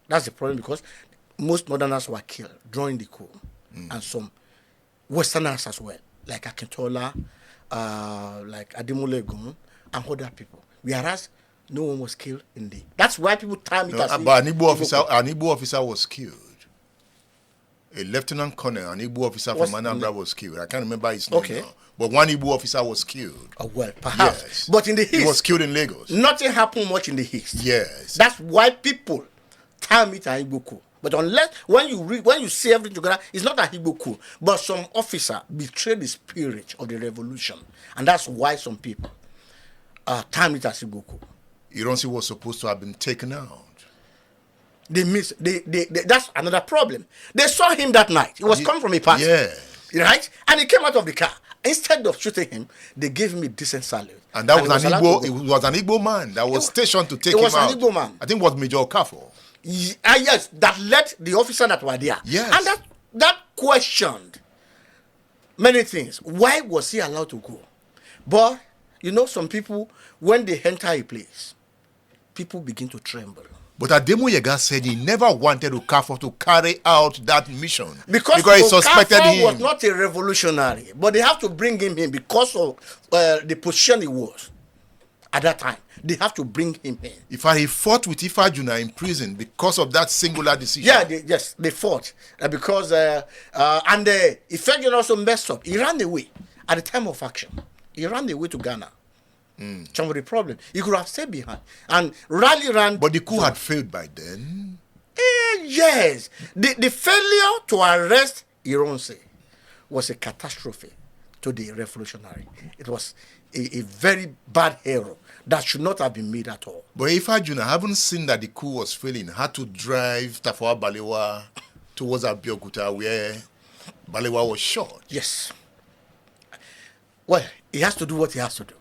That's the problem, because most Northerners were killed during the coup, and some Westerners as well, like Akintola, like Adimule Gun, and other people. Whereas no one was killed in the. That's why people time it as. But an Igbo officer was killed. A lieutenant colonel, an Igbo officer from Anambra was killed. I can't remember his name now. But one Igbo officer was killed. Oh, well, perhaps. Yes. But in the East, he was killed in Lagos. Nothing happened much in the East. Yes. That's why people term it an Igbo coup. But unless when you see everything together, it's not an Igbo coup. But some officer betrayed the spirit of the revolution, and that's why some people term it as Igbo coup. Ironsi was supposed to have been taken out. They that's another problem. They saw him that night. He was coming from a party. Yeah. Right? And he came out of the car. Instead of shooting him, they gave him a decent salute. And that was an Igbo. It was an Igbo man that was stationed to take him out. It was an Igbo man. I think it was Major Okafo. Yes, that led the officer that were there. Yes. And that questioned many things. Why was he allowed to go? But, some people, when they enter a place, people begin to tremble. But Ademo Yega said he never wanted Okafo to carry out that mission. Because he suspected Okafo him. Was not a revolutionary, but they have to bring him in because of the position he was at that time. They have to bring him in. He fought with Ifajuna in prison because of that singular decision. Yeah, they fought because Ifajuna also messed up. He ran away at the time of action. He ran away to Ghana. Some of the problem. He could have stayed behind and rally ran. But the coup had failed by then. Yes. The failure to arrest Ironsi was a catastrophe to the revolutionary. It was a very bad error that should not have been made at all. But Ifajuna, having seen that the coup was failing, had to drive Tafawa Balewa towards Abeokuta where Balewa was shot. Yes. Well, he has to do what he has to do.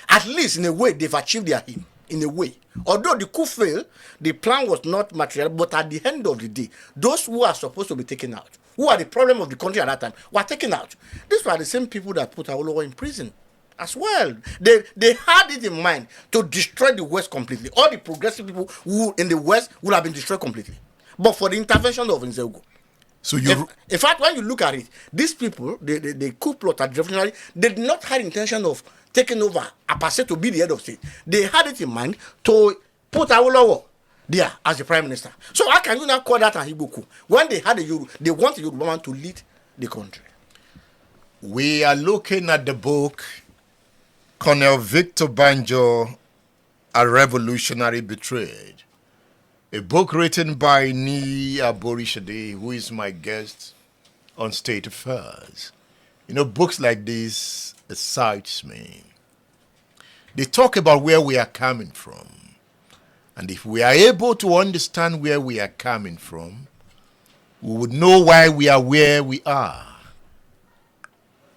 At least in a way, they've achieved their aim. In a way. Although the coup failed, the plan was not material, but at the end of the day, those who are supposed to be taken out, who are the problem of the country at that time, were taken out. These were the same people that put Awolowo in prison as well. They had it in mind to destroy the West completely. All the progressive people who in the West would have been destroyed completely. But for the intervention of Nzego. So in fact, when you look at it, these people, the coup plot at revolutionary, they did not have intention of taking over Apase to be the head of state. They had it in mind to put Awolowo there as the prime minister. So how can you now call that an Igbo coup when they want a Yoruba man to lead the country? We are looking at the book Colonel Victor Banjo, A Revolutionary Betrayed. A book written by Niyi Aborisade, who is my guest on State Affairs. Books like this excites me. They talk about where we are coming from. And if we are able to understand where we are coming from, we would know why we are where we are.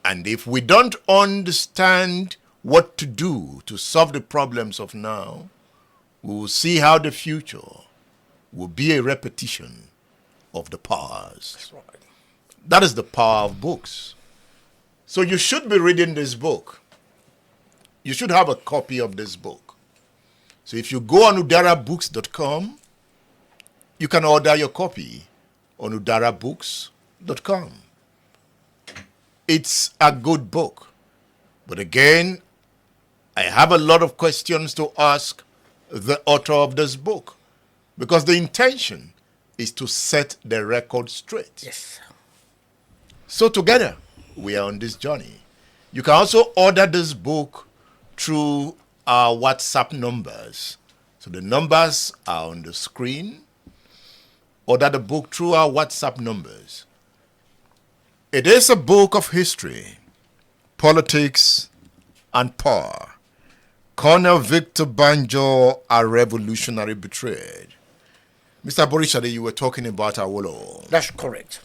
And if we don't understand what to do to solve the problems of now, we will see how the future will be a repetition of the past. That's right. That is the power of books. So you should be reading this book. You should have a copy of this book. So if you go on udarabooks.com, you can order your copy on udarabooks.com. It's a good book. But again, I have a lot of questions to ask the author of this book, because the intention is to set the record straight. Yes. So together, we are on this journey. You can also order this book through our WhatsApp numbers. So the numbers are on the screen. Order the book through our WhatsApp numbers. It is a book of history, politics, and power. Colonel Victor Banjo, A Revolutionary Betrayed. Mr. Aborisade, you were talking about Awolowo. That's correct.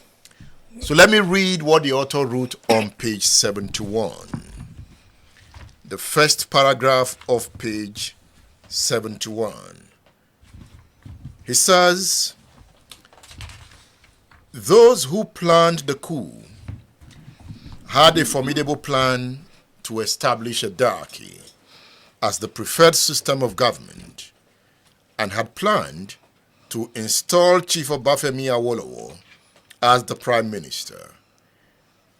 So let me read what the author wrote on page 71. The first paragraph of page 71. He says, those who planned the coup had a formidable plan to establish a diarchy as the preferred system of government, and had planned to install Chief Obafemi Awolowo as the Prime Minister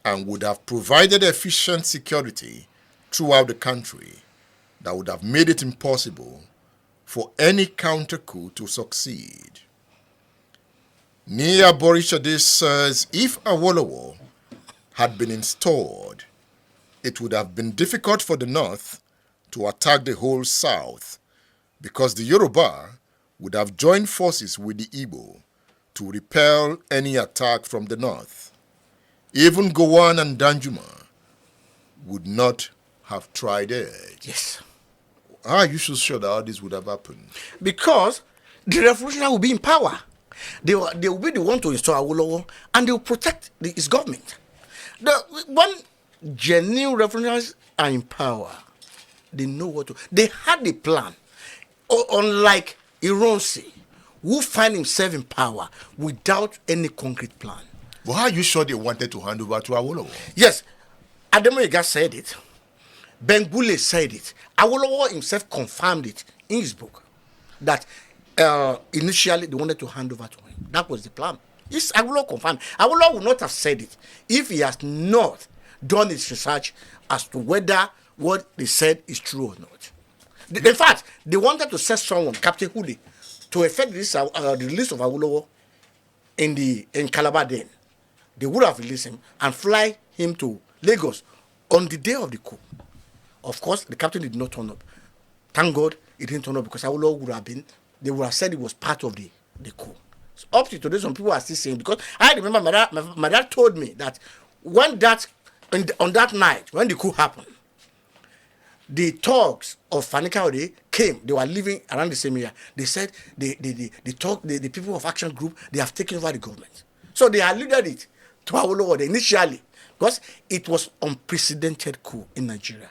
and would have provided efficient security throughout the country that would have made it impossible for any counter-coup to succeed. Niyi Aborisade says if Awolowo had been installed, it would have been difficult for the North to attack the whole South because the Yoruba would have joined forces with the Igbo to repel any attack from the North. Even Gowon and Danjuma would not have tried it. Yes. How are you so sure that all this would have happened? Because the revolutionary will be in power. They will be the one to install Awolowo, and they will protect his government. When genuine revolutionaries are in power, they know what to. They had a plan. Unlike Ironsi, who find himself in power without any concrete plan. But how are you sure they wanted to hand over to Awolowo? Yes, Ademoyega said it. Ben Bule said it. Awolowo himself confirmed it in his book that initially they wanted to hand over to him. That was the plan. Yes, Awolowo confirmed. Awolowo would not have said it if he has not done his research as to whether what they said is true or not. In fact, they wanted to set someone, Captain Huli, to effect this the release of Awolowo in Calabar then. They would have released him and fly him to Lagos on the day of the coup. Of course, the captain did not turn up. Thank God he didn't turn up because Awolowo would have been, they would have said it was part of the coup. So up to today, some people are still saying, because I remember my dad told me that when on that night, when the coup happened, the thugs of Fanika Ode came. They were living around the same area. They said the people of Action Group, they have taken over the government. So they alluded it to Awolowo initially because it was unprecedented coup in Nigeria.